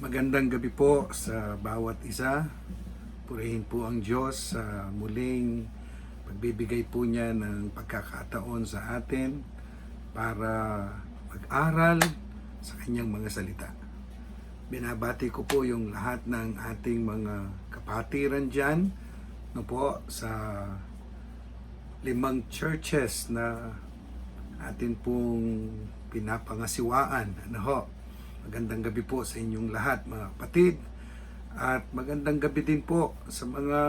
Magandang gabi po sa bawat isa. Purihin po ang Diyos sa muling pagbibigay po niya ng pagkakataon sa atin para mag-aral sa kanyang mga salita. Binabati ko po yung lahat ng ating mga kapatiran dyan po sa 5 churches na atin pong pinapangasiwaan. Magandang gabi po sa inyong lahat mga kapatid. At magandang gabi din po sa mga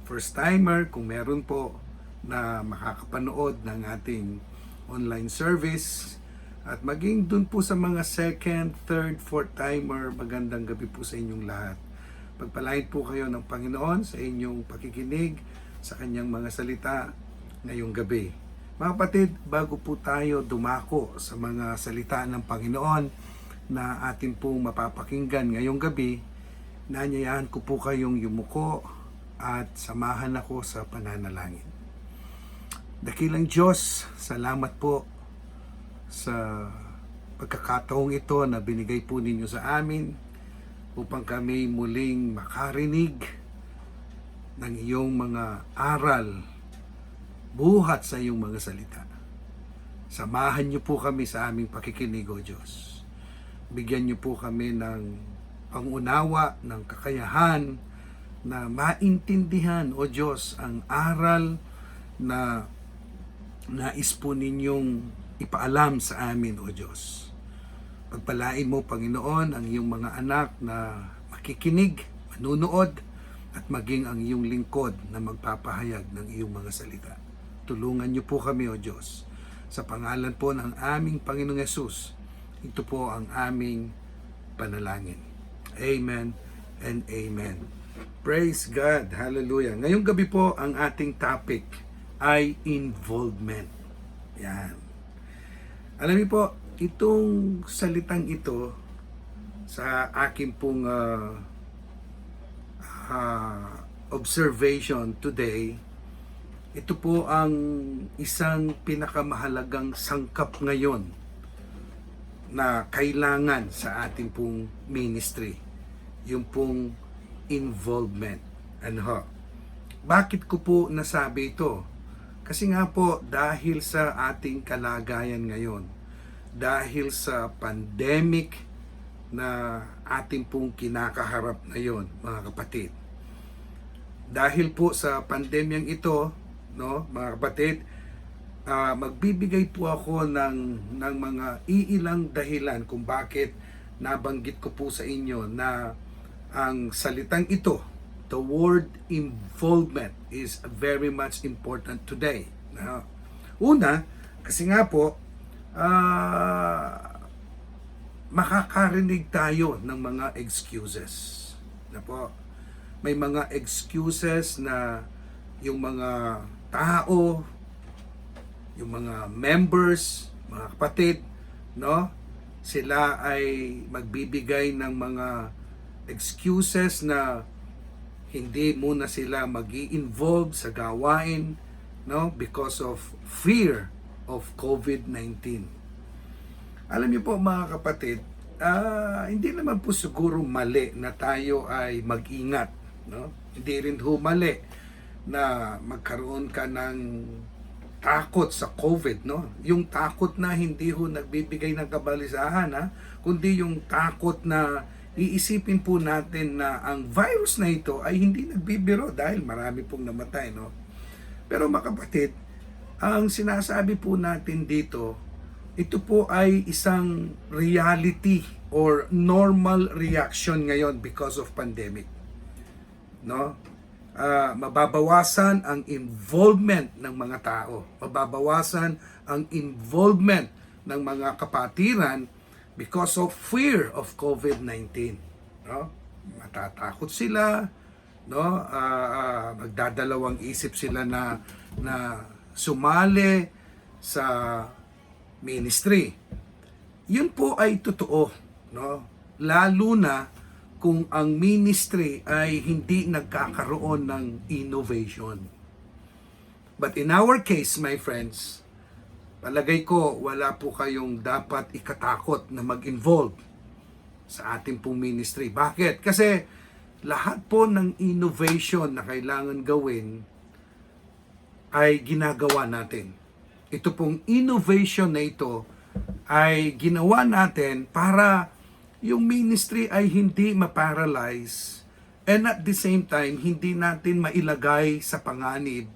first timer kung meron po na makakapanood ng ating online service. At maging dun po sa mga second, third, fourth timer, magandang gabi po sa inyong lahat. Pagpalain po kayo ng Panginoon sa inyong pakikinig sa kanyang mga salita ngayong gabi. Mga kapatid, bago po tayo dumako sa mga salita ng Panginoon na atin pong mapapakinggan ngayong gabi, nanyayahan ko po kayong yumuko at samahan ako sa pananalangin. Dakilang Diyos, salamat po sa pagkakataong ito na binigay po ninyo sa amin upang kami muling makarinig ng iyong mga aral buhat sa iyong mga salita. Samahan niyo po kami sa aming pakikinig, O Diyos. Bigyan niyo po kami ng pangunawa, ng kakayahan na maintindihan, O Diyos, ang aral na nais po ninyong ipaalam sa amin, O Diyos. Pagpalain mo, Panginoon, ang iyong mga anak na makikinig, manunood, at maging ang iyong lingkod na magpapahayag ng iyong mga salita. Tulungan niyo po kami, O Diyos. Sa pangalan po ng aming Panginoong Yesus, ito po ang aming panalangin. Amen and amen. Praise God. Hallelujah. Ngayong gabi po, ang ating topic ay involvement. Yan. Alam niyo po, itong salitang ito sa aking pong observation today, ito po ang isang pinakamahalagang sangkap ngayon na kailangan sa ating pong ministry, yung pong involvement. Bakit ko po nasabi ito? Kasi nga po, dahil sa ating kalagayan ngayon, dahil sa pandemic na ating pong kinakaharap ngayon, mga kapatid. Dahil po sa pandemyang ito, mga kapatid, magbibigay po ako ng mga iilang dahilan kung bakit nabanggit ko po sa inyo na ang salitang ito, the word involvement, is very much important today. Una, kasi nga po, makakarinig tayo ng mga excuses. May mga excuses na yung mga tao, yung mga members, mga kapatid, sila ay magbibigay ng mga excuses na hindi muna sila magi-involve sa gawain, because of fear of COVID-19. Alam niyo po mga kapatid, hindi naman po siguro mali na tayo ay mag-ingat, Hindi rin ho mali na magkaroon ka ng takot sa COVID, Yung takot na hindi ho nagbibigay ng kabalisahan, kundi yung takot na iisipin po natin na ang virus na ito ay hindi nagbibiro dahil marami pong namatay, Pero mga kapatid, ang sinasabi po natin dito, ito po ay isang reality or normal reaction ngayon because of pandemic, mababawasan ang involvement ng mga tao, mababawasan ang involvement ng mga kapatiran because of fear of COVID-19. Matatakot sila, magdadalawang isip sila na sumali sa ministry. Yun po ay totoo, lalo na kung ang ministry ay hindi nagkakaroon ng innovation. But in our case, my friends, palagay ko wala po kayong dapat ikatakot na mag-involve sa ating pong ministry. Bakit? Kasi lahat po ng innovation na kailangan gawin ay ginagawa natin. Ito pong innovation na ito ay ginawa natin para yung ministry ay hindi ma-paralyze and at the same time, hindi natin mailagay sa panganib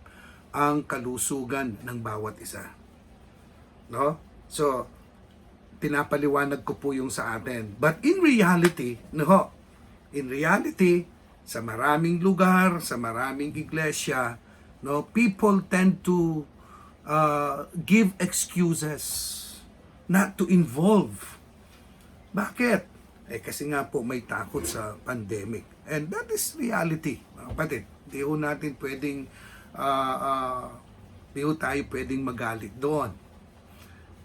ang kalusugan ng bawat isa. No? So, pinapaliwanag ko po yung sa atin. But in reality, no, in reality, sa maraming lugar, sa maraming iglesia, no, people tend to give excuses not to involve. Bakit? Kasi nga po may takot sa pandemic. And that is reality, mga kapatid. Di ho natin pwedeng, di ho tayo pwedeng magalit doon.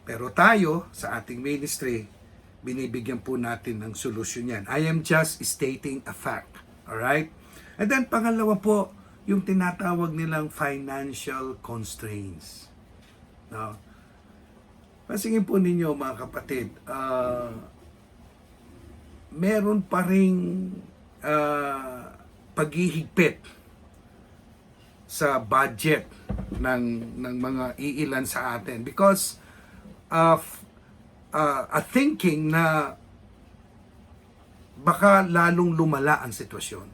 Pero tayo, sa ating ministry, binibigyan po natin ng solusyon yan. I am just stating a fact. Alright? And then, pangalawa po, yung tinatawag nilang financial constraints. No? Pasingin po ninyo, mga kapatid, meron pa ring paghihigpit sa budget ng mga iilan sa atin because of a thinking na baka lalong lumala ang sitwasyon.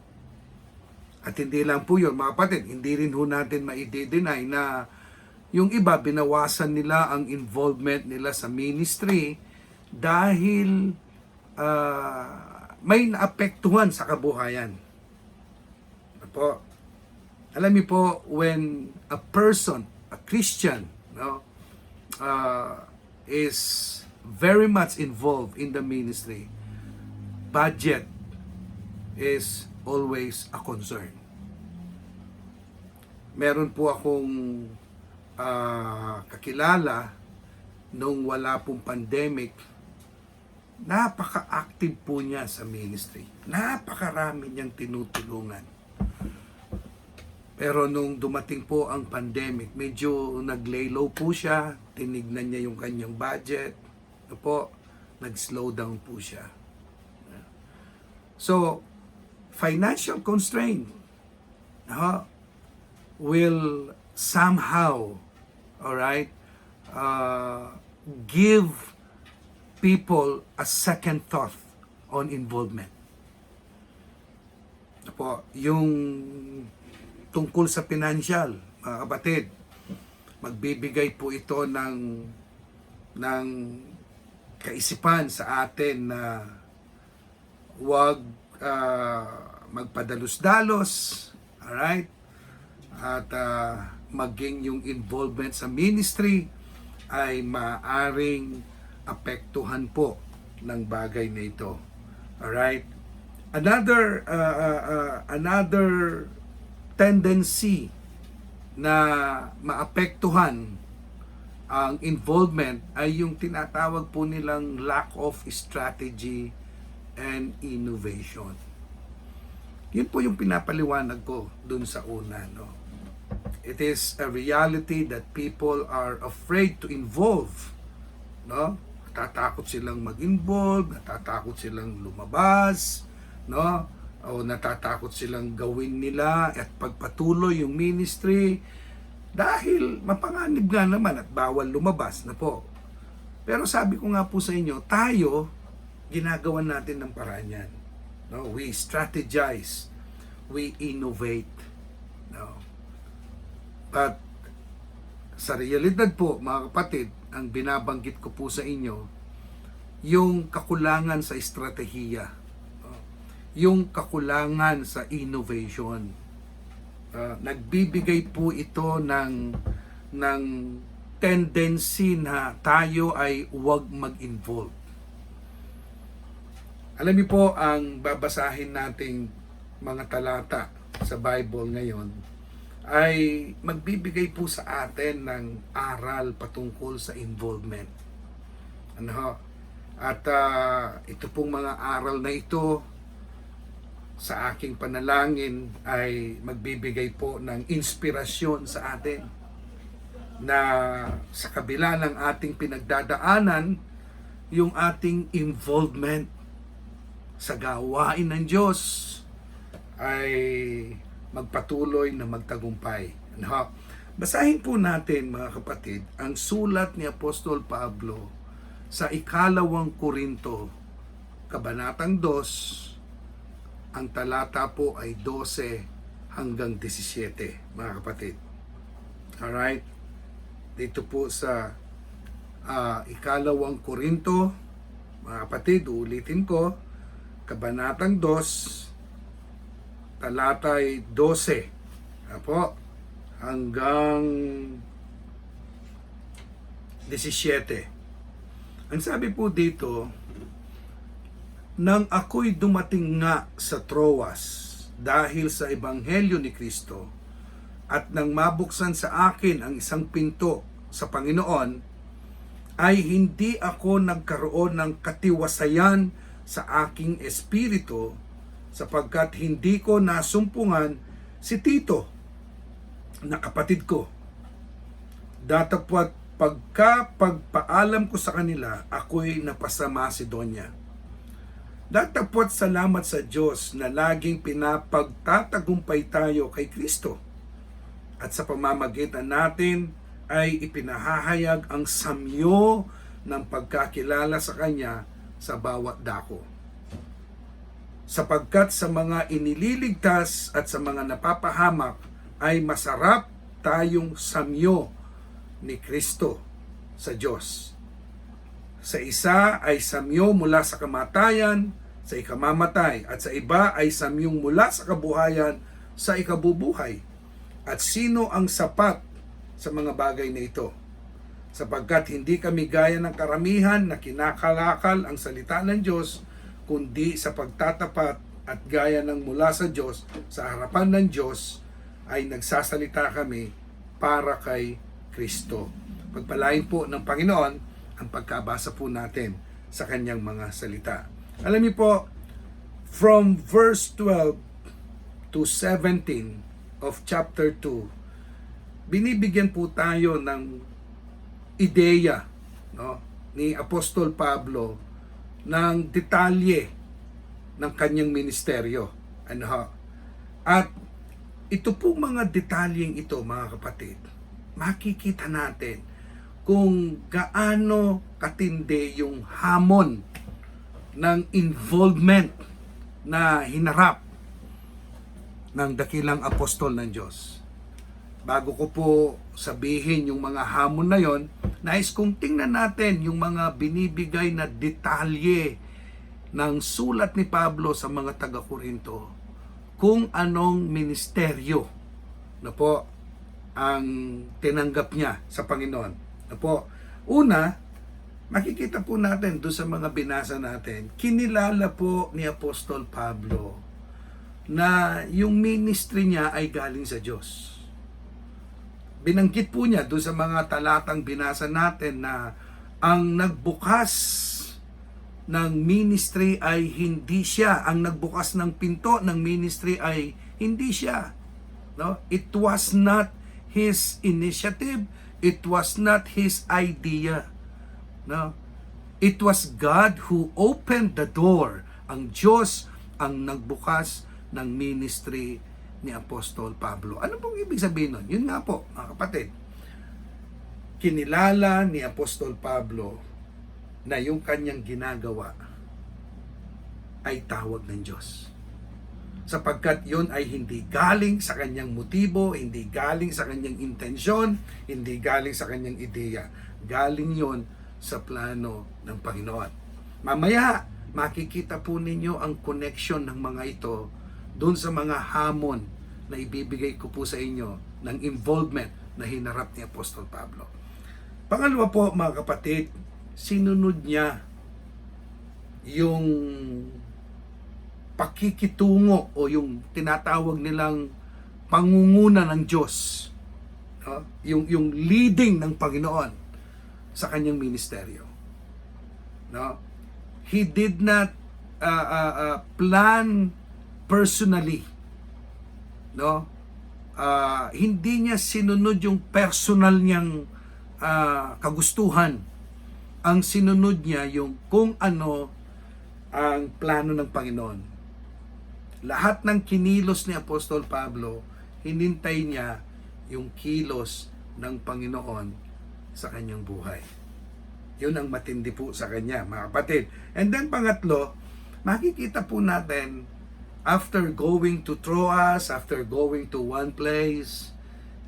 At hindi lang po yun, mga kapatid, hindi rin ho natin ma-deny na yung iba, binawasan nila ang involvement nila sa ministry dahil may naapektuhan sa kabuhayan. Po, alam niyo po, when a person, a Christian, no, is very much involved in the ministry, budget is always a concern. Meron po akong kakilala nung wala pong pandemic, napaka-active po niya sa ministry. Napakarami niyang tinutulungan. Pero nung dumating po ang pandemic, medyo nag-lay low po siya, tinignan niya yung kanyang budget, nag-slow down po siya. So, financial constraint will somehow, alright, give people a second thought on involvement. Yung tungkol sa financial, mga kapatid, magbibigay po ito ng kaisipan sa atin na huwag magpadalos-dalos, alright? At maging yung involvement sa ministry ay maaring apektuhan po ng bagay na ito. Alright? Another tendency na maapektuhan ang involvement ay yung tinatawag po nilang lack of strategy and innovation. Yun po yung pinapaliwanag ko dun sa una, no? It is a reality that people are afraid to involve, no? Natatakot silang mag-involve, natatakot silang lumabas, no? O natatakot silang gawin nila at pagpatuloy yung ministry dahil mapanganib nga naman at bawal lumabas na po. Pero sabi ko nga po sa inyo, tayo, ginagawa natin ng paraan yan. No? We strategize, we innovate. No? But sa realidad po, mga kapatid, ang binabanggit ko po sa inyo, yung kakulangan sa estratehiya, yung kakulangan sa innovation. Nagbibigay po ito ng tendency na tayo ay huwag mag-involve. Alam niyo po, ang babasahin nating mga talata sa Bible ngayon ay magbibigay po sa atin ng aral patungkol sa involvement. At ito pong mga aral na ito sa aking panalangin ay magbibigay po ng inspirasyon sa atin na sa kabila ng ating pinagdadaanan, yung ating involvement sa gawain ng Diyos ay magpatuloy na magtagumpay. Ano? Basahin po natin mga kapatid ang sulat ni Apostol Pablo sa ikalawang Korinto, Kabanatang 2, ang talata po ay 12 hanggang 17, mga kapatid. Alright? Dito po sa ikalawang Korinto, mga kapatid, ulitin ko, Kabanatang 2, talatay 12. Apo, hanggang 17. Ang sabi po dito, nang ako'y dumating nga sa Troas dahil sa Ebanghelyo ni Kristo at nang mabuksan sa akin ang isang pinto sa Panginoon, ay hindi ako nagkaroon ng katiwasayan sa aking espiritu sapagkat hindi ko nasumpungan si Tito na kapatid ko. Datapwat pagpaalam ko sa kanila, ako'y napasa Macedonia. Datapwat salamat sa Diyos na laging pinapagtatagumpay tayo kay Kristo. At sa pamamagitan natin ay ipinahahayag ang samyo ng pagkakilala sa Kanya sa bawat dako. Sapagkat sa mga inililigtas at sa mga napapahamak ay masarap tayong samyo ni Kristo sa Diyos. Sa isa ay samyo mula sa kamatayan, sa ikamamatay, at sa iba ay samyong mula sa kabuhayan, sa ikabubuhay. At sino ang sapat sa mga bagay na ito? Sapagkat hindi kami gaya ng karamihan na kinakalakal ang salita ng Diyos, kundi sa pagtatapat at gaya ng mula sa Diyos, sa harapan ng Diyos, ay nagsasalita kami para kay Kristo. Pagpalain po ng Panginoon ang pagkabasa po natin sa kanyang mga salita. Alam niyo po, from verse 12 to 17 of chapter 2, binibigyan po tayo ng ideya, no, ni Apostol Pablo ng detalye ng kanyang ministeryo. At ito po mga detalyeng ito, mga kapatid, makikita natin kung gaano katindi yung hamon ng involvement na hinarap ng dakilang apostol ng Diyos. Bago ko po sabihin yung mga hamon na yon, nais kong tingnan natin yung mga binibigay na detalye ng sulat ni Pablo sa mga taga-Korinto, kung anong ministeryo na po ang tinanggap niya sa Panginoon. Una, makikita po natin doon sa mga binasa natin, kinilala po ni Apostol Pablo na yung ministry niya ay galing sa Diyos. Binanggit po niya doon sa mga talatang binasa natin na ang nagbukas ng ministry ay hindi siya. Ang nagbukas ng pinto ng ministry ay hindi siya. No? It was not his initiative. It was not his idea. No? It was God who opened the door. Ang Diyos ang nagbukas ng ministry ni Apostol Pablo. Ano pong ibig sabihin nun? Yun nga po, mga kapatid. Kinilala ni Apostol Pablo na yung kanyang ginagawa ay tawag ng Diyos. Sapagkat yun ay hindi galing sa kanyang motibo, hindi galing sa kanyang intensyon, hindi galing sa kanyang ideya. Galing yun sa plano ng Panginoon. Mamaya, makikita po ninyo ang connection ng mga ito doon sa mga hamon na ibibigay ko po sa inyo ng involvement na hinarap ni Apostol Pablo. Pangalawa po, mga kapatid, sinunod niya yung pakikitungo o yung tinatawag nilang pangunguna ng Diyos, no? yung leading ng Panginoon sa kanyang ministeryo. No? He did not plan personally. No? Hindi niya sinunod yung personal niyang kagustuhan. Ang sinunod niya yung kung ano ang plano ng Panginoon. Lahat ng kinilos ni Apostol Pablo, hinintay niya yung kilos ng Panginoon sa kanyang buhay. Yun ang matindi po sa kanya, mga kapatid. And then pangatlo, makikita po natin, after going to Troas, after going to one place,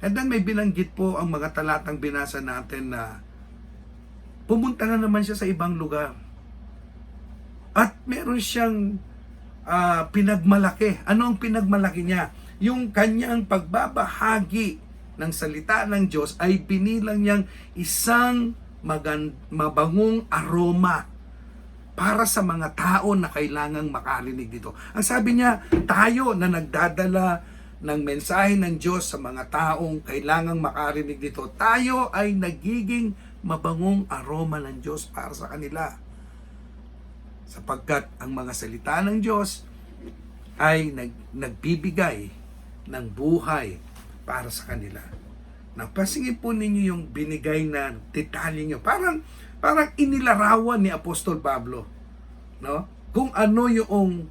and then may binanggit po ang mga talatang binasa natin na pumunta na naman siya sa ibang lugar. At meron siyang pinagmalaki. Ano ang pinagmalaki niya? Yung kanyang pagbabahagi ng salita ng Diyos ay binilang niyang isang mabangong aroma para sa mga tao na kailangang makarinig dito. Ang sabi niya, tayo na nagdadala ng mensahe ng Diyos sa mga taong kailangang makarinig dito, tayo ay nagiging mabangong aroma ng Diyos para sa kanila. Sapagkat ang mga salita ng Diyos ay nagbibigay ng buhay para sa kanila. Napasingin po ninyo yung binigay na detalye nyo. Parang inilarawan ni Apostol Pablo, no? Kung ano yung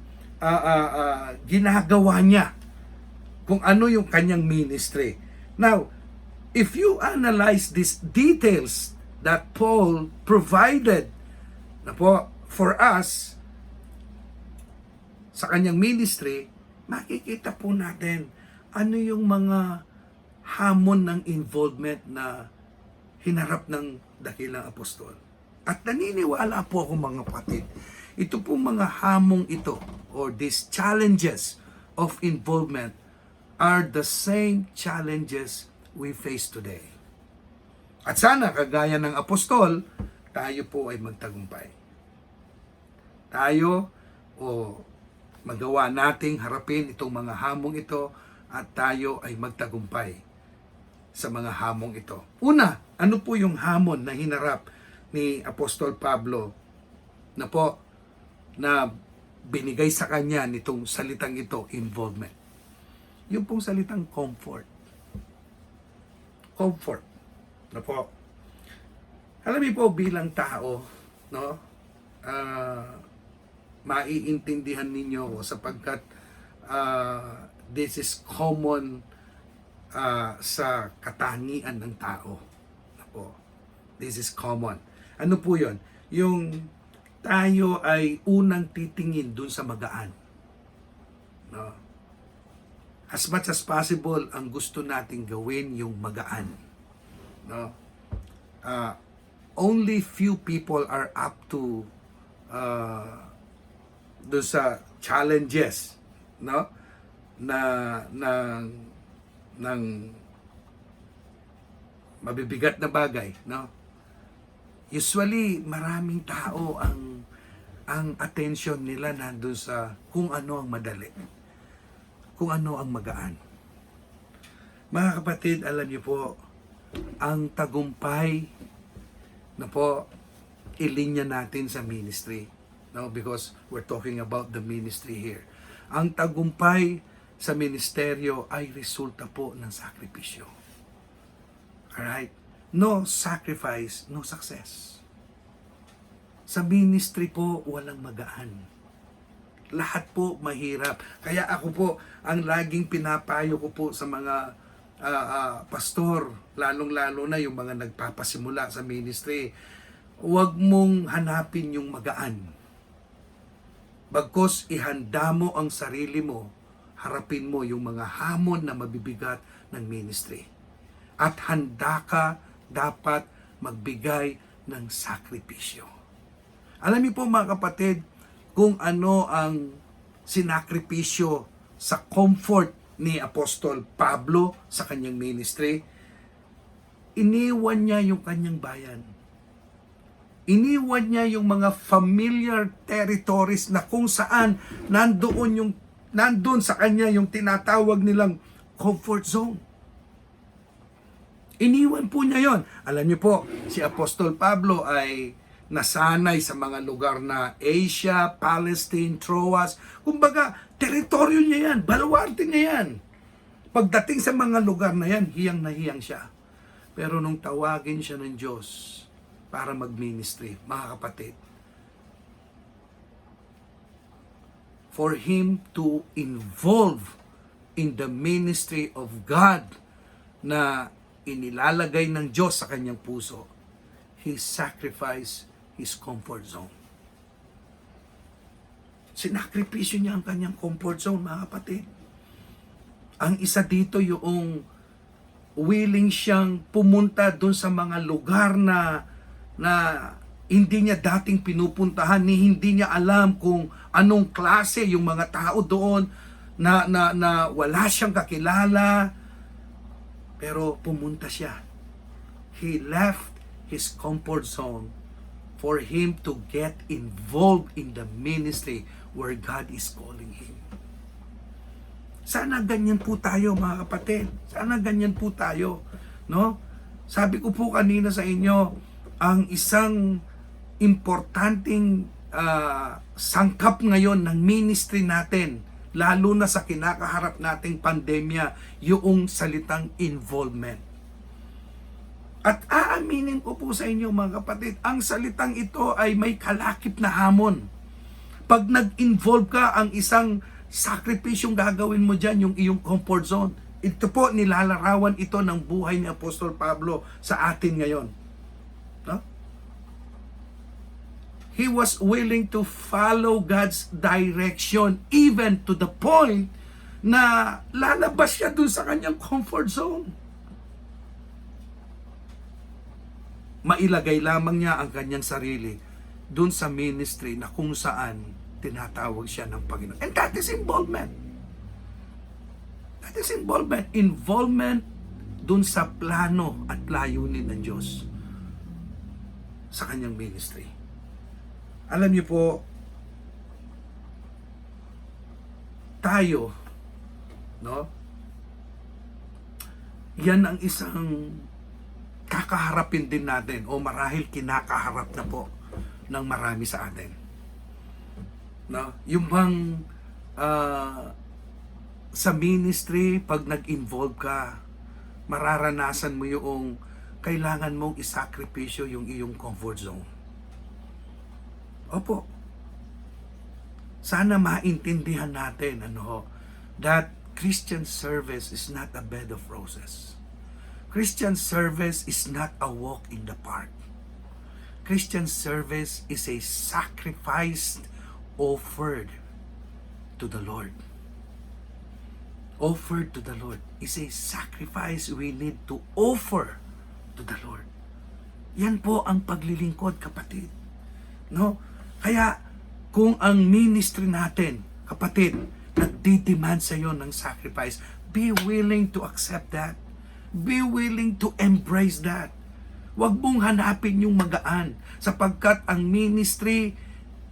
ginagawa niya, kung ano yung kanyang ministry. Now, if you analyze these details that Paul provided na po for us sa kanyang ministry, makikita po natin ano yung mga hamon ng involvement na hinarap ng dakilang apostol. At naniniwala po ako, mga kapatid, ito po mga hamong ito or these challenges of involvement are the same challenges we face today. At sana, kagaya ng apostol, tayo po ay magtagumpay. Tayo magawa nating harapin itong mga hamong ito at tayo ay magtagumpay sa mga hamong ito. Una, ano po yung hamon na hinarap ni Apostol Pablo na binigay sa kanya nitong salitang ito, involvement? Yung pong salitang comfort. Comfort. Alam niyo po, bilang tao, no? Maiintindihan ninyo sapagkat this is common sa katangian ng tao. This is common. Ano po yun? Yung tayo ay unang titingin dun sa magaan. No? As much as possible, ang gusto nating gawin yung magaan. No? Only few people are up to dun sa challenges, no? ng mabibigat na bagay, no? Usually maraming tao ang attention nila nandun sa kung ano ang madali, kung ano ang magaan. Mga kapatid, alam niyo po, ang tagumpay na po ilinya natin sa ministry, no? Because we're talking about the ministry here. Ang tagumpay sa ministeryo ay resulta po ng sakripisyo. Alright? No sacrifice, no success. Sa ministry po, walang magaan. Lahat po mahirap. Kaya ako po, ang laging pinapayo ko po sa mga pastor, lalong-lalo na yung mga nagpapasimula sa ministry, huwag mong hanapin yung magaan. Bagkus ihanda mo ang sarili mo, harapin mo yung mga hamon na mabibigat ng ministry. At handa ka dapat magbigay ng sakripisyo. Alam niyo po, mga kapatid, kung ano ang sinakripisyo sa comfort ni Apostol Pablo sa kanyang ministry. Iniwan niya yung kanyang bayan. Iniwan niya yung mga familiar territories na kung saan nandun sa kanya yung tinatawag nilang comfort zone. Iniwan po niya yon. Alam niyo po, si Apostol Pablo ay nasanay sa mga lugar na Asia, Palestine, Troas. Kumbaga, teritoryo niya yan, baluarte niya yan. Pagdating sa mga lugar na yan, hiyang na hiyang siya. Pero nung tawagin siya ng Diyos para mag-ministry, mga kapatid, for him to involve in the ministry of God na inilalagay ng Diyos sa kanyang puso, he sacrificed his comfort zone. Sinakripisyo niya ang kanyang comfort zone, mga kapatid. Ang isa dito yung willing siyang pumunta dun sa mga lugar na hindi niya dating pinupuntahan, ni hindi niya alam kung anong klase yung mga tao doon, na wala siyang kakilala, pero pumunta siya. He left his comfort zone for him to get involved in the ministry where God is calling him. Sana ganyan po tayo, mga kapatid. Sana ganyan po tayo, no? Sabi ko po kanina sa inyo, ang isang importanteng sangkap ngayon ng ministry natin, lalo na sa kinakaharap nating pandemya, yung salitang involvement. At aaminin ko po sa inyo, mga kapatid, ang salitang ito ay may kalakip na hamon. Pag nag-involve ka, ang isang sakripisyong gagawin mo dyan, yung iyong comfort zone. Ito po, nilalarawan ito ng buhay ni Apostol Pablo sa atin ngayon. No? He was willing to follow God's direction even to the point na lalabas siya dun sa kanyang comfort zone. Mailagay lamang niya ang kanyang sarili dun sa ministry na kung saan tinatawag siya ng Panginoon. And that is involvement. That is involvement. Involvement dun sa plano at layunin ng Diyos sa kanyang ministry. Alam niyo po, tayo, no? Yan ang isang kakaharapin din natin o marahil kinakaharap na po ng marami sa atin. No? Yung bang sa ministry, pag nag-involve ka, mararanasan mo yung kailangan mong isakripisyo yung iyong comfort zone. Opo. Sana maintindihan natin that Christian service is not a bed of roses. Christian service is not a walk in the park. Christian service is a sacrifice offered to the Lord. Offered to the Lord is a sacrifice we need to offer to the Lord. Yan po ang paglilingkod, kapatid. No? Kaya, kung ang ministry natin, kapatid, nagdidemand sa iyo ng sacrifice, be willing to accept that. Be willing to embrace that. Huwag mong hanapin yung magaan, sapagkat ang ministry,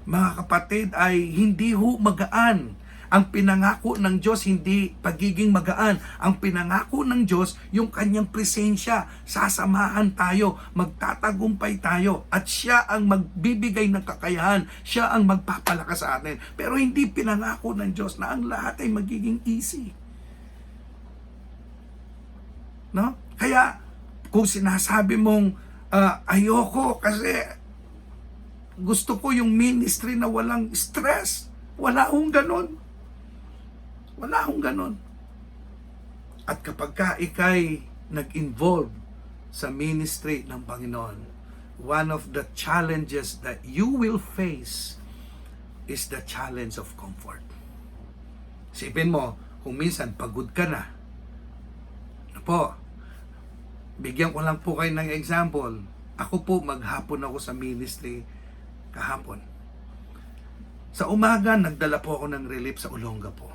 mga kapatid, ay hindi magaan. Ang pinangako ng Diyos, hindi pagiging magaan. Ang pinangako ng Diyos, yung kanyang presensya. Sasamahan tayo, magtatagumpay tayo, at siya ang magbibigay ng kakayahan. Siya ang magpapalakas sa atin. Pero hindi pinangako ng Diyos na ang lahat ay magiging easy. No? Kaya, kung sinasabi mong ayoko kasi gusto ko yung ministry na walang stress, wala akong ganon. Wala akong ganon. At kapag ka ikay nag-involve sa ministry ng Panginoon, one of the challenges that you will face is the challenge of comfort. Isipin mo, kung minsan pagod ka na, po, bigyan ko lang po kayo ng example. Ako po, maghapon ako sa ministry kahapon. Sa umaga, nagdala po ako ng relief sa Olongapo.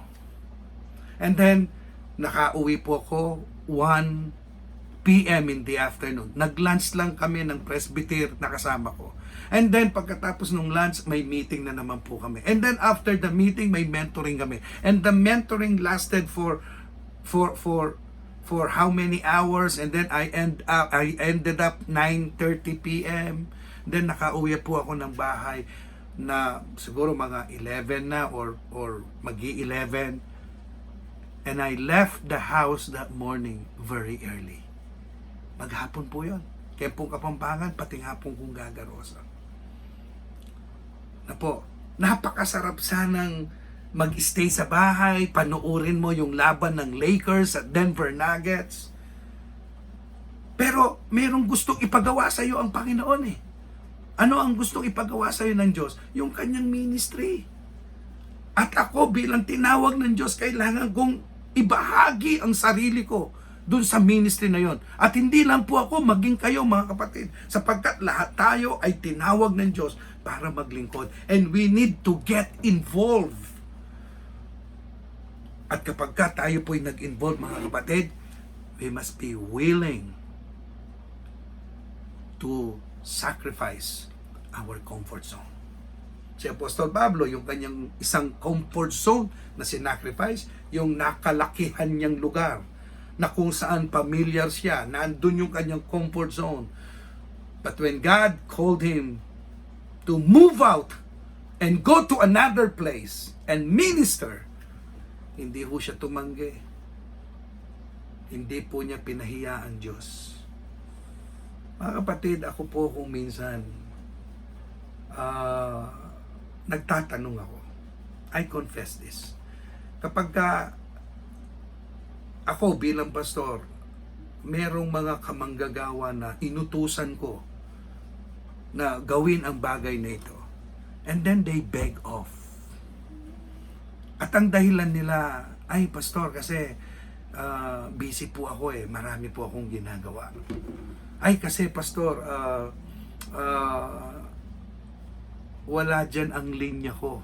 And then, nakauwi po ako 1 p.m. in the afternoon. Nag-lunch lang kami ng presbyter na kasama ko. And then, pagkatapos ng lunch, may meeting na naman po kami. And then, after the meeting, may mentoring kami. And the mentoring lasted for how many hours, and then I ended up 9:30 p.m. Then nakauwi po ako ng bahay na siguro mga 11 na or magi-11. And I left the house that morning very early. Maghapon po yun. Kempong Kapampangan, pati hapon kong Gagarosa. Na po, napakasarap sanang mag-stay sa bahay, panoorin mo yung laban ng Lakers at Denver Nuggets. Pero merong gustong ipagawa sa iyo ang Panginoon eh. Ano ang gustong ipagawa sa iyo ng Diyos? Yung kanyang ministry. At ako bilang tinawag ng Diyos, kailangan kong ibahagi ang sarili ko dun sa ministry na yon. At hindi lang po ako, maging kayo mga kapatid, sapagkat lahat tayo ay tinawag ng Diyos para maglingkod. And we need to get involved. At kapag tayo po'y nag-involve mga kapatid, we must be willing to sacrifice our comfort zone. Si Apostol Pablo, yung kanyang isang comfort zone na sinacrifice, yung nakalakihan niyang lugar, na kung saan familiar siya, nandun yung kanyang comfort zone. But when God called him to move out and go to another place and minister, hindi po siya tumanggi. Hindi po niya pinahiya ang Diyos. Mga kapatid, ako po kung minsan nagtatanong ako. I confess this. Kapag ako bilang pastor, merong mga kamanggagawa na inutusan ko na gawin ang bagay na ito. And then they beg off. At ang dahilan nila, ay pastor kasi busy po ako eh, marami po akong ginagawa. Ay kasi pastor, wala dyan ang linya ko.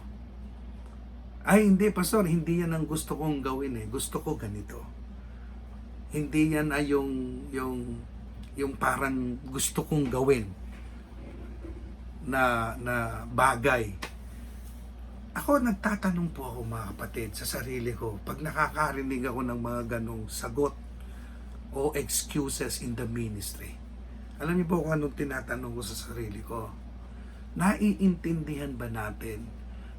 Ay hindi pastor, hindi yan ang gusto kong gawin eh, gusto ko ganito. Hindi yan ay yung parang gusto kong gawin na bagay. Ako nagtatanong po ako mga kapatid sa sarili ko pag nakakarinig ako ng mga ganong sagot o excuses in the ministry. Alam niyo po kung anong tinatanong ko sa sarili ko? Naiintindihan ba natin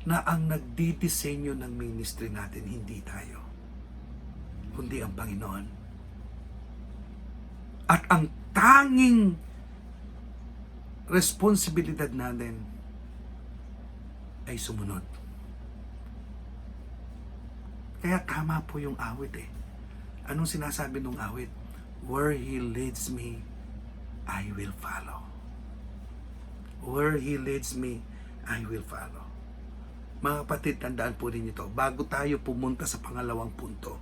na ang nagdidisenyo ng ministry natin hindi tayo, kundi ang Panginoon? At ang tanging responsibilidad natin ay sumunod. Kaya tama po yung awit eh. Anong sinasabi ng awit? Where He leads me, I will follow. Where He leads me, I will follow. Mga kapatid, tandaan po rin ito. Bago tayo pumunta sa pangalawang punto,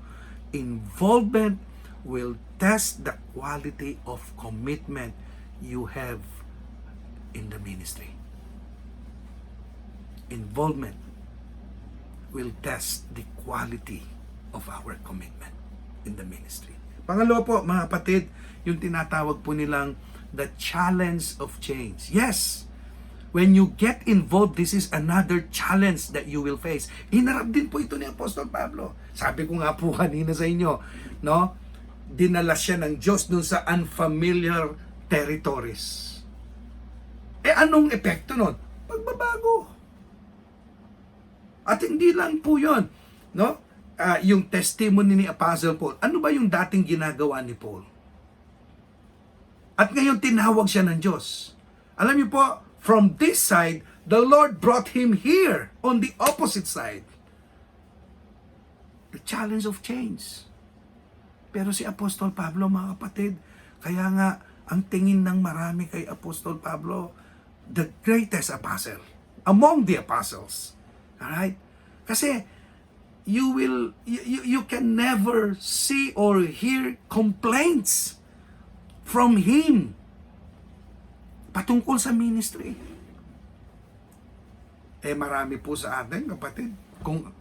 involvement will test the quality of commitment you have in the ministry. Involvement will test the quality of our commitment in the ministry. Pangalawa po, mga kapatid, yung tinatawag po nilang the challenge of change. Yes, when you get involved, this is another challenge that you will face. Hinarap din po ito ni Apostol Pablo. Sabi ko nga po kanina sa inyo, no? Dinala siya ng Diyos dun sa unfamiliar territories. Anong epekto nun? Pagbabago. At hindi lang po yun, no? Yung testimony ni Apostle Paul. Ano ba yung dating ginagawa ni Paul? At ngayon tinawag siya ng Diyos. Alam niyo po, from this side, the Lord brought him here on the opposite side. The challenge of change. Pero si Apostol Pablo, mga kapatid, kaya nga ang tingin ng marami kay Apostol Pablo, the greatest apostle among the apostles. Alright? Kasi you can never see or hear complaints from him patungkol sa ministry. Marami po sa atin, kapatid, kung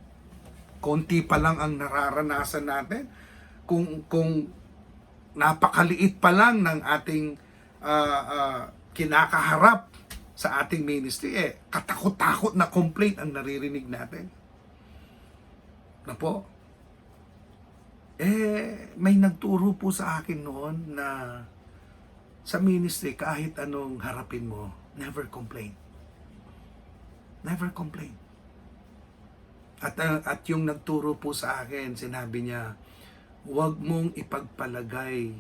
konti pa lang ang nararanasan natin, kung napakaliit pa lang ng ating kinakaharap sa ating ministry, katakot-takot na complaint ang naririnig natin. Na po, may nagturo po sa akin noon na sa ministry, kahit anong harapin mo, never complain. Never complain. At yung nagturo po sa akin, sinabi niya, huwag mong ipagpalagay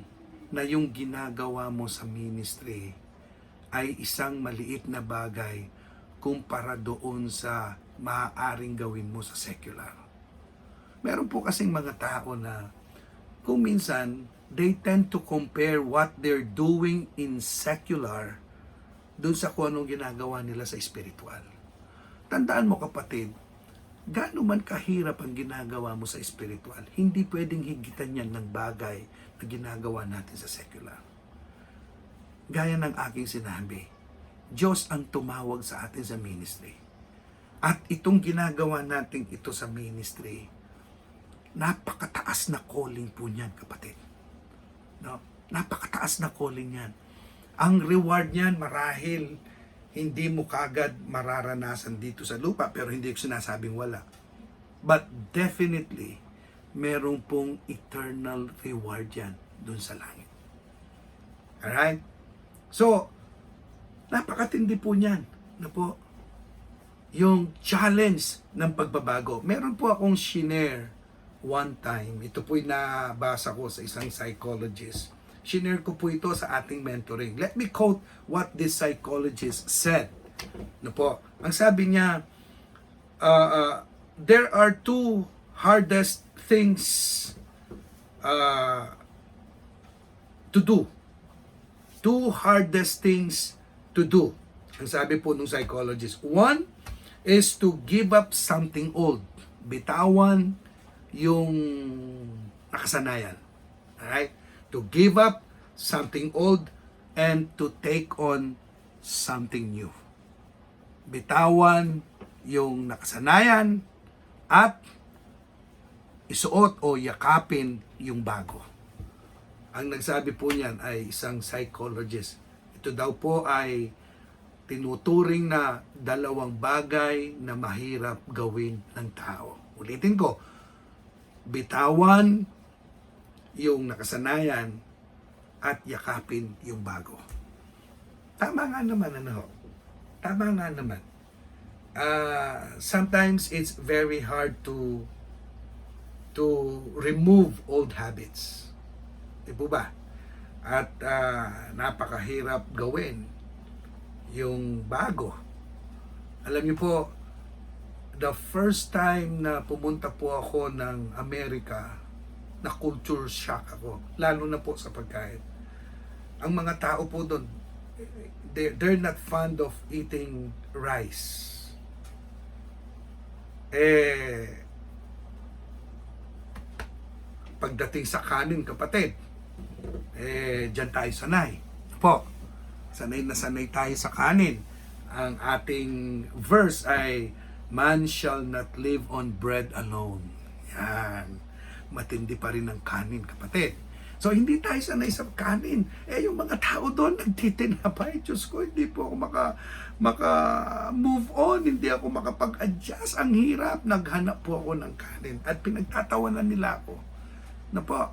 na yung ginagawa mo sa ministry ay isang maliit na bagay kumpara doon sa maaaring gawin mo sa secular. Meron po kasing mga tao na kung minsan, they tend to compare what they're doing in secular doon sa kung anong ginagawa nila sa spiritual. Tandaan mo kapatid, gaano man kahirap ang ginagawa mo sa spiritual, hindi pwedeng higitan yan ng bagay na ginagawa natin sa secular. Gaya ng aking sinabi, Diyos ang tumawag sa atin sa ministry. At itong ginagawa natin ito sa ministry, napakataas na calling po niyan, kapatid. No? Napakataas na calling niyan. Ang reward niyan marahil hindi mo kagad mararanasan dito sa lupa, pero hindi ko sinasabing wala. But definitely, meron pong eternal reward yan dun sa langit. Alright? So, napakatindi po niyan. Na po, yung challenge ng pagbabago. Meron po akong shinare one time. Ito po'y nabasa ko sa isang psychologist. Shinare ko po ito sa ating mentoring. Let me quote what this psychologist said. No po, ang sabi niya, there are two hardest things to do. Two hardest things to do. Ang sabi po ng psychologist. One is to give up something old. Bitawan yung nakasanayan. Alright? To give up something old and to take on something new. Bitawan yung nakasanayan at isuot o yakapin yung bago. Ang nagsabi po niyan ay isang psychologist. Ito daw po ay tinuturing na dalawang bagay na mahirap gawin ng tao. Ulitin ko, bitawan yung nakasanayan at yakapin yung bago. Tama nga naman, ano? Tama nga naman. Sometimes it's very hard to remove old habits. Di po ba? At napakahirap gawin yung bago. Alam niyo po, the first time na pumunta po ako ng Amerika, na culture shock ako, lalo na po sa pagkain. Ang mga tao po doon, they're not fond of eating rice. Pagdating sa kanin, kapatid, dyan tayo sanay. Po, sanay na sanay tayo sa kanin. Ang ating verse ay, man shall not live on bread alone. Yan. Matindi pa rin ang kanin, kapatid. So, hindi tayo sanay sa kanin. Yung mga tao doon, nagtitinapay. Diyos ko, hindi po ako maka-move on. Hindi ako makapag-adjust. Ang hirap. Naghanap po ako ng kanin. At pinagtatawanan nila ako. Na po,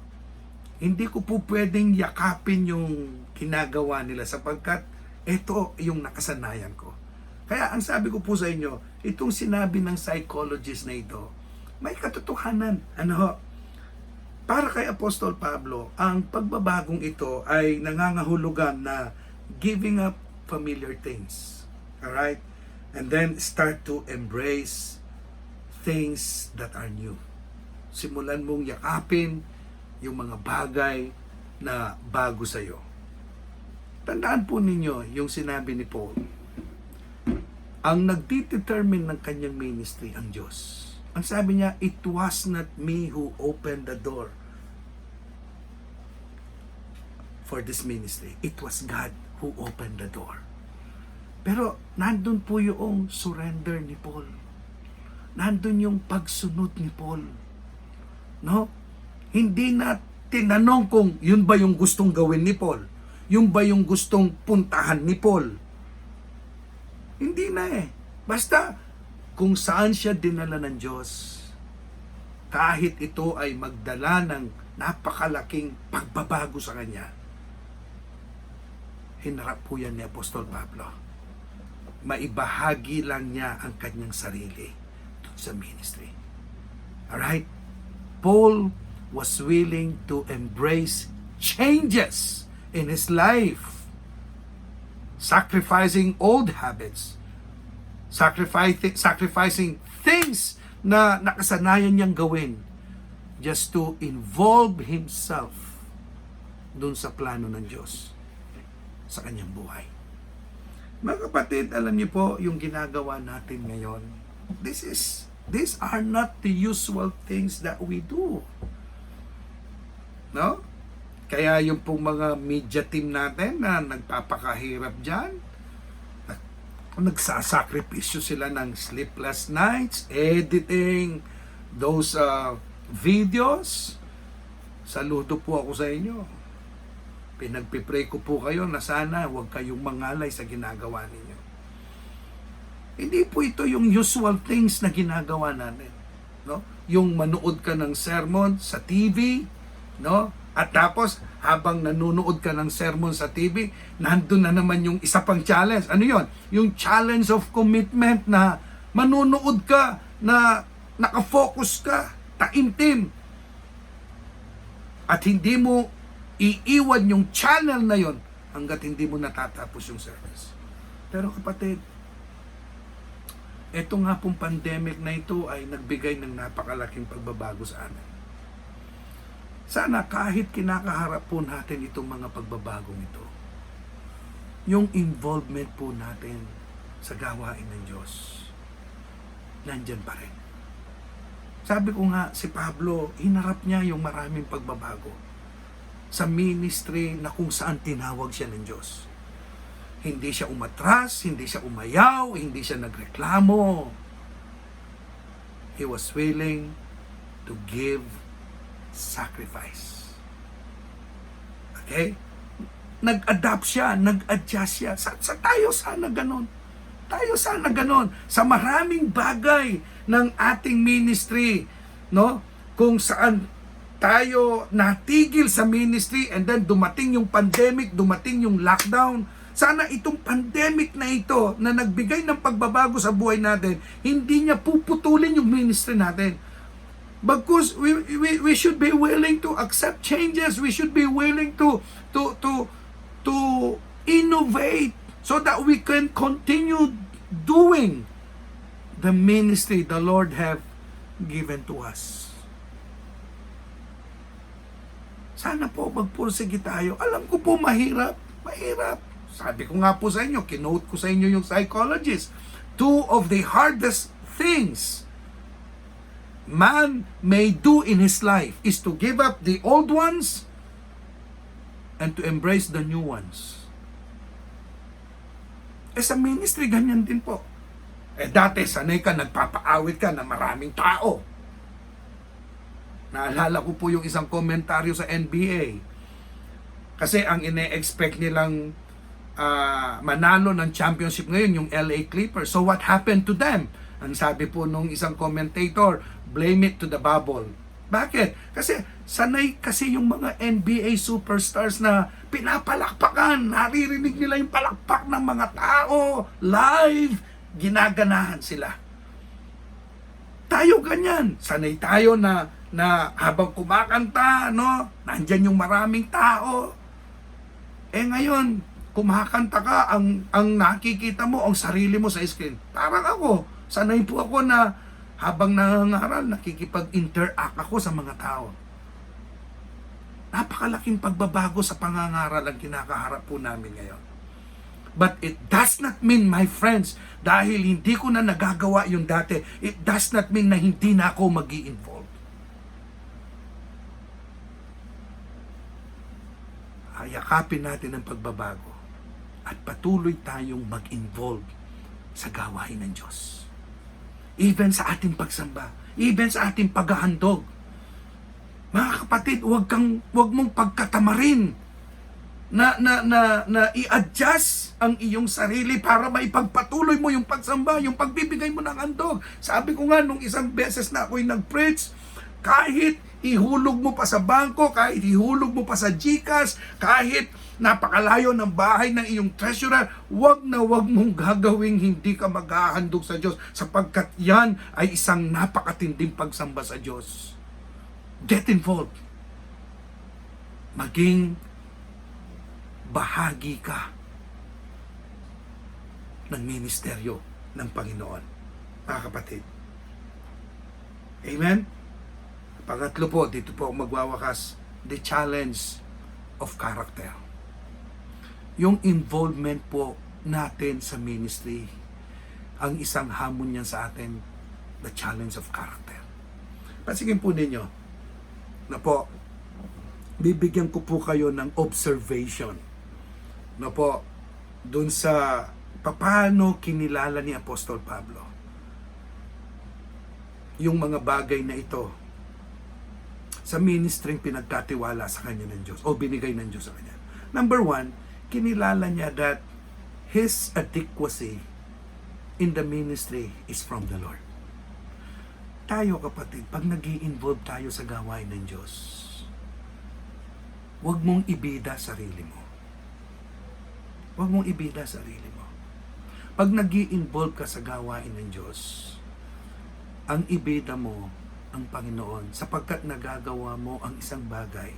hindi ko po pwedeng yakapin yung ginagawa nila sapagkat ito yung nakasanayan ko. Kaya ang sabi ko po sa inyo, itong sinabi ng psychologist na ito, may katotohanan. Ano ho? Para kay Apostol Pablo, ang pagbabagong ito ay nangangahulugan na giving up familiar things. Alright? And then start to embrace things that are new. Simulan mong yakapin yung mga bagay na bago sa iyo. Tandaan po ninyo yung sinabi ni Paul. Ang nagdetermine ng kanyang ministry ang Diyos. Ang sabi niya, it was not me who opened the door for this ministry. It was God who opened the door. Pero nandun po yung surrender ni Paul. Nandun yung pagsunod ni Paul. No? Hindi na tinanong kung yun ba yung gustong gawin ni Paul. Yun ba yung gustong puntahan ni Paul. Hindi na eh. Basta kung saan siya dinala ng Diyos, kahit ito ay magdala ng napakalaking pagbabago sa kanya, hinarap po yan ni Apostol Pablo. Maibahagi lang niya ang kanyang sarili sa ministry. Alright? Paul was willing to embrace changes in his life, sacrificing old habits, sacrificing things na nakasanayan niyang gawin just to involve himself dun sa plano ng Diyos sa kanyang buhay. Mga kapatid, alam niyo po yung ginagawa natin ngayon. These are not the usual things that we do. No? Kaya yung pong mga media team natin na nagpapakahirap dyan, nagsasakripisyo sila ng sleepless nights, editing those videos. Saludo po ako sa inyo. Pinagpipray ko po kayo na sana huwag kayong mangalay sa ginagawa ninyo. Hindi po ito yung usual things na ginagawa natin. No? Yung manood ka ng sermon sa TV, no? At tapos, habang nanonood ka ng sermon sa TV, nandun na naman yung isa pang challenge. Ano yon? Yung challenge of commitment na manonood ka, na nakafocus ka, taimtim. At hindi mo iiwan yung channel na yon hanggat hindi mo natatapos yung service. Pero kapatid, ito nga pong pandemic na ito ay nagbigay ng napakalaking pagbabago sa amin. Sana kahit kinakaharap po natin itong mga pagbabagong ito, yung involvement po natin sa gawain ng Diyos, nandyan pa rin. Sabi ko nga, si Pablo, hinarap niya yung maraming pagbabago sa ministry na kung saan tinawag siya ng Diyos. Hindi siya umatras, hindi siya umayaw, hindi siya nagreklamo. He was willing to give sacrifice. Okay? Nag-adapt siya, nag-adjust siya. Sa tayo sana ganon. Tayo sana ganon. Sa maraming bagay ng ating ministry, no? Kung saan tayo natigil sa ministry and then dumating yung pandemic, dumating yung lockdown. Sana itong pandemic na ito na nagbigay ng pagbabago sa buhay natin, hindi niya puputulin yung ministry natin. Because we should be willing to accept changes. We should be willing to innovate so that we can continue doing the ministry the Lord have given to us. Sana po magpursige tayo. Alam ko po mahirap. Mahirap. Sabi ko nga po sa inyo, kinote ko sa inyo yung psychologist. 2 of the hardest things man may do in his life is to give up the old ones and to embrace the new ones. Sa ministry, ganyan din po. Dati, sanay ka, nagpapaawit ka na maraming tao. Naalala ko po yung isang komentaryo sa NBA. Kasi ang ine-expect nilang manalo ng championship ngayon, yung LA Clippers. So what happened to them? Ang sabi po nung isang commentator, blame it to the bubble. Bakit? Kasi sanay kasi yung mga NBA superstars na pinapalakpakan. Naririnig nila yung palakpak ng mga tao. Live. Ginaganahan sila. Tayo ganyan. Sanay tayo na habang kumakanta, no, nandyan yung maraming tao. Ngayon, kumakanta ka, ang nakikita mo, ang sarili mo sa screen. Parang ako, sanay po ako na habang nangangaral, nakikipag-interact ako sa mga tao. Napakalaking pagbabago sa pangangaral ang kinakaharap po namin ngayon. But it does not mean, my friends, dahil hindi ko na nagagawa yung dati, it does not mean na hindi na ako mag-i-involve. Yakapin natin ang pagbabago at patuloy tayong mag-involve sa gawain ng Diyos. Even sa ating pagsamba, even sa ating paghahandog. Mga kapatid, huwag mong pagkatamarin na i-adjust ang iyong sarili para maipagpatuloy mo yung pagsamba, yung pagbibigay mo ng handog. Sabi ko nga nung isang beses na ako'y nag-preach, kahit ihulog mo pa sa bangko, kahit ihulog mo pa sa GCash, kahit napakalayo ng bahay ng iyong treasurer, wag mong gagawing hindi ka maghahandog sa Diyos sapagkat yan ay isang napakatinding pagsamba sa Diyos. Get involved. Maging bahagi ka ng ministeryo ng Panginoon, mga kapatid. Amen? Pangatlo po, dito po ako magwawakas, the challenge of character. Yung involvement po natin sa ministry, ang isang hamon niyan sa atin, the challenge of character. Pasigin po ninyo na po, bibigyan ko po kayo ng observation na po dun sa paano kinilala ni Apostol Pablo yung mga bagay na ito sa ministry pinagkatiwala sa kanya ng Diyos o binigay ng Diyos sa kanya. Number one, kinilala niya that his adequacy in the ministry is from the Lord. Tayo kapatid, pag nag-i-involve tayo sa gawain ng Diyos, huwag mong ibida sarili mo. Huwag mong ibida sarili mo. Pag nag-i-involve ka sa gawain ng Diyos, ang ibida mo ang Panginoon sapagkat nagagawa mo ang isang bagay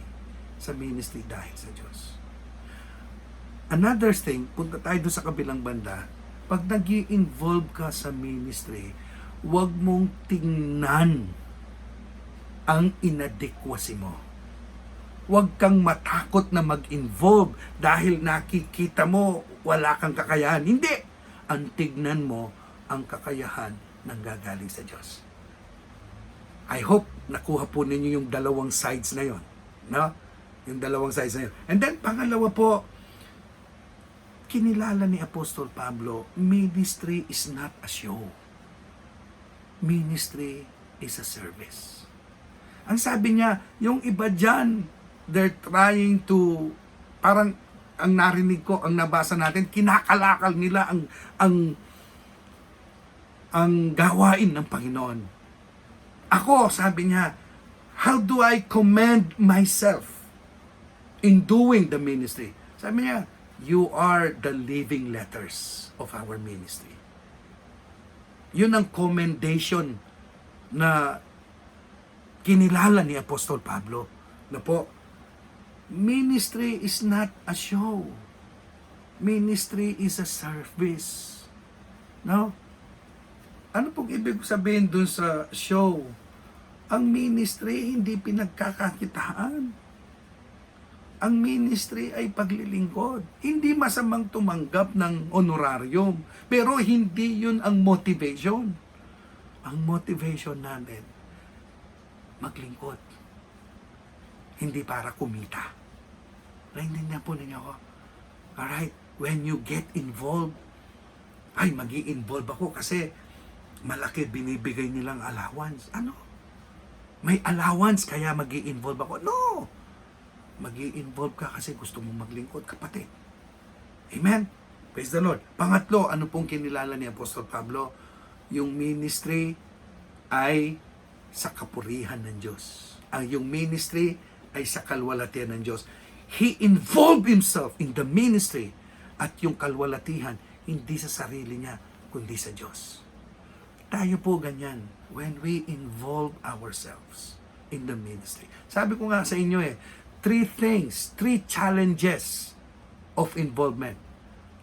sa ministry dahil sa Diyos. Another thing, punta tayo doon sa kabilang banda, pag nag-i-involve ka sa ministry, huwag mong tingnan ang inadequacy mo. Huwag kang matakot na mag-involve dahil nakikita mo wala kang kakayahan. Hindi! Ang tignan mo ang kakayahan ng gagaling sa Diyos. I hope nakuha po ninyo yung dalawang sides na yon, no? Yung dalawang sides na yon. And then, pangalawa po, kinilala ni Apostol Pablo, ministry is not a show. Ministry is a service. Ang sabi niya, yung iba dyan, they're trying to, parang ang narinig ko, ang nabasa natin, kinakalakal nila ang gawain ng Panginoon. Ako, sabi niya, how do I commend myself in doing the ministry? Sabi niya, you are the living letters of our ministry. Yun ang commendation na kinilala ni Apostol Pablo. Na po, ministry is not a show. Ministry is a service. No? Ano pong ibig sabihin dun sa show? Ang ministry hindi pinagkakakitaan. Ang ministry ay paglilingkod. Hindi masamang tumanggap ng honorarium, pero hindi yun ang motivation. Ang motivation natin, maglingkod. Hindi para kumita. Naintindihan po ninyo ako? Alright, when you get involved, ay magi-involve ako kasi malaki binibigay nilang allowance. Ano? May allowance kaya magi-involve ako? No! Magi-involve ka kasi gusto mong maglingkod, kapatid. Amen? Praise the Lord. Pangatlo, ano pong kinilala ni Apostol Pablo? Yung ministry ay sa kapurihan ng Diyos. Yung ministry ay sa kalwalatian ng Diyos. He involved himself in the ministry at yung kalwalatihan hindi sa sarili niya, kundi sa Diyos. Tayo po ganyan when we involve ourselves in the ministry. Sabi ko nga sa inyo three challenges of involvement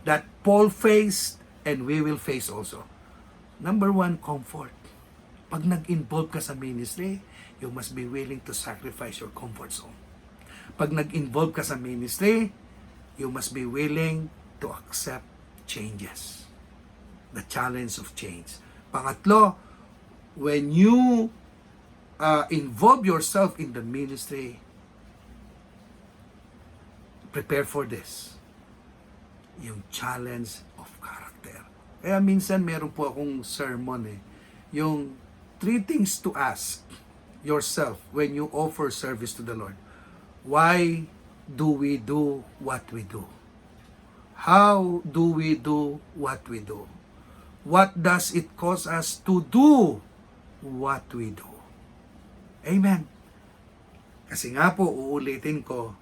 that Paul faced and we will face also. Number one, comfort. Pag nag-involve ka sa ministry, you must be willing to sacrifice your comfort zone. Pag nag-involve ka sa ministry, you must be willing to accept changes. The challenge of change. Pangatlo, when you involve yourself in the ministry, prepare for this. Yung challenge of character. Kaya minsan meron po akong sermon yung 3 things to ask yourself when you offer service to the Lord. Why do we do what we do? How do we do what we do? What does it cost us to do what we do? Amen. Kasi nga po, uulitin ko,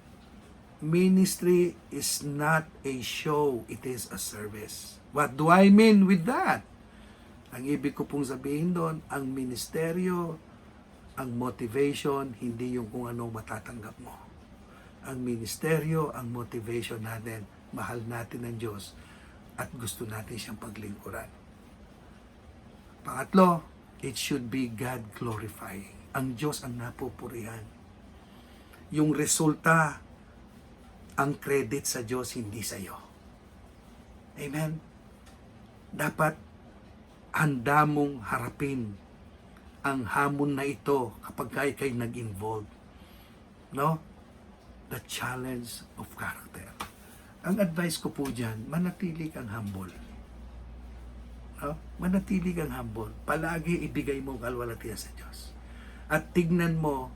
ministry is not a show, it is a service. What do I mean with that? Ang ibig ko pong sabihin doon, ang ministeryo, ang motivation, hindi yung kung ano matatanggap mo. Ang ministeryo, ang motivation natin, mahal natin ang Diyos at gusto natin siyang paglingkuran. Pangatlo, it should be God glorifying. Ang Diyos ang napupurihan. Yung resulta, ang credit sa Diyos, hindi sa iyo. Amen? Dapat handa mong harapin ang hamon na ito kapag kayo nag-involve. No? The challenge of character. Ang advice ko po dyan, manatili kang humble. No? Manatili kang humble. Palagi ibigay mo ang kalwalatian sa Diyos. At tignan mo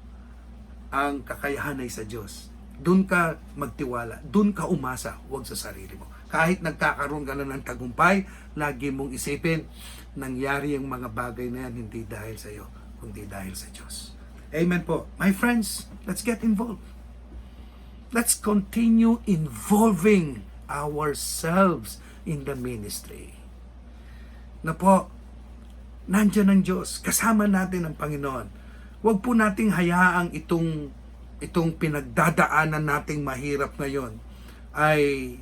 ang kakayahan ay sa Diyos. Doon ka magtiwala. Doon ka umasa. Huwag sa sarili mo. Kahit nagkakaroon ka na ng tagumpay, lagi mong isipin, nangyari ang mga bagay na yan hindi dahil sa iyo, kundi dahil sa Diyos. Amen po. My friends, let's get involved. Let's continue involving ourselves in the ministry. Na po, nandiyan ang Diyos. Kasama natin ang Panginoon. Huwag po nating hayaang itong pinagdadaanan nating mahirap ngayon ay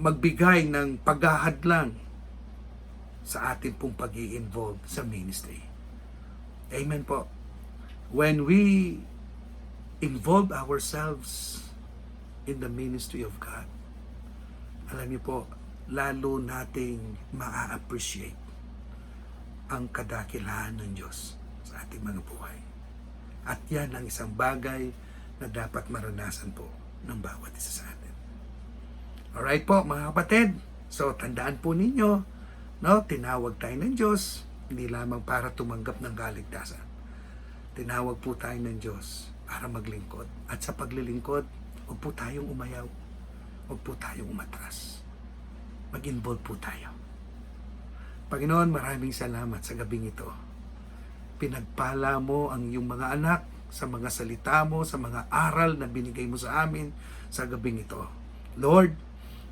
magbigay ng paghahadlang sa ating pong pag-i-involve sa ministry. Amen po. When we involve ourselves in the ministry of God, alam niyo po, lalo nating ma-appreciate ang kadakilahan ng Diyos sa ating mga buhay. At yan ang isang bagay na dapat maranasan po ng bawat isa sa atin. Alright po mga kapatid, so tandaan po ninyo, no, tinawag tayo ng Diyos, hindi lamang para tumanggap ng kaligtasan. Tinawag po tayo ng Diyos para maglingkod. At sa paglilingkod, huwag po tayong umayaw. Huwag po tayong umatras. Mag-involve po tayo. Panginoon, maraming salamat sa gabing ito. Pinagpala mo ang iyong mga anak sa mga salita mo, sa mga aral na binigay mo sa amin sa gabing ito. Lord,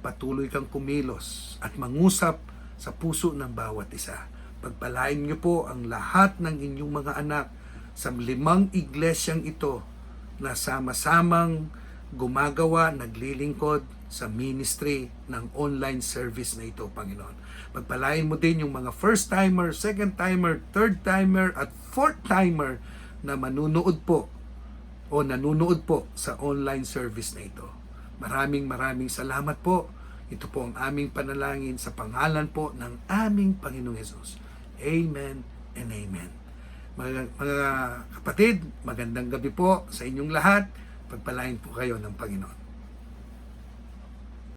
patuloy kang kumilos at mangusap sa puso ng bawat isa. Pagpalain niyo po ang lahat ng inyong mga anak sa 5 iglesyang ito na sama-samang gumagawa, naglilingkod sa ministry ng online service na ito, Panginoon. Pagpalain mo din yung mga first-timer, second-timer, third-timer at fourth-timer na manunood po o nanunood po sa online service na ito. Maraming salamat po. Ito po ang aming panalangin sa pangalan po ng aming Panginoong Hesus. Amen and amen. Mga kapatid, magandang gabi po sa inyong lahat. Pagpalain po kayo ng Panginoon.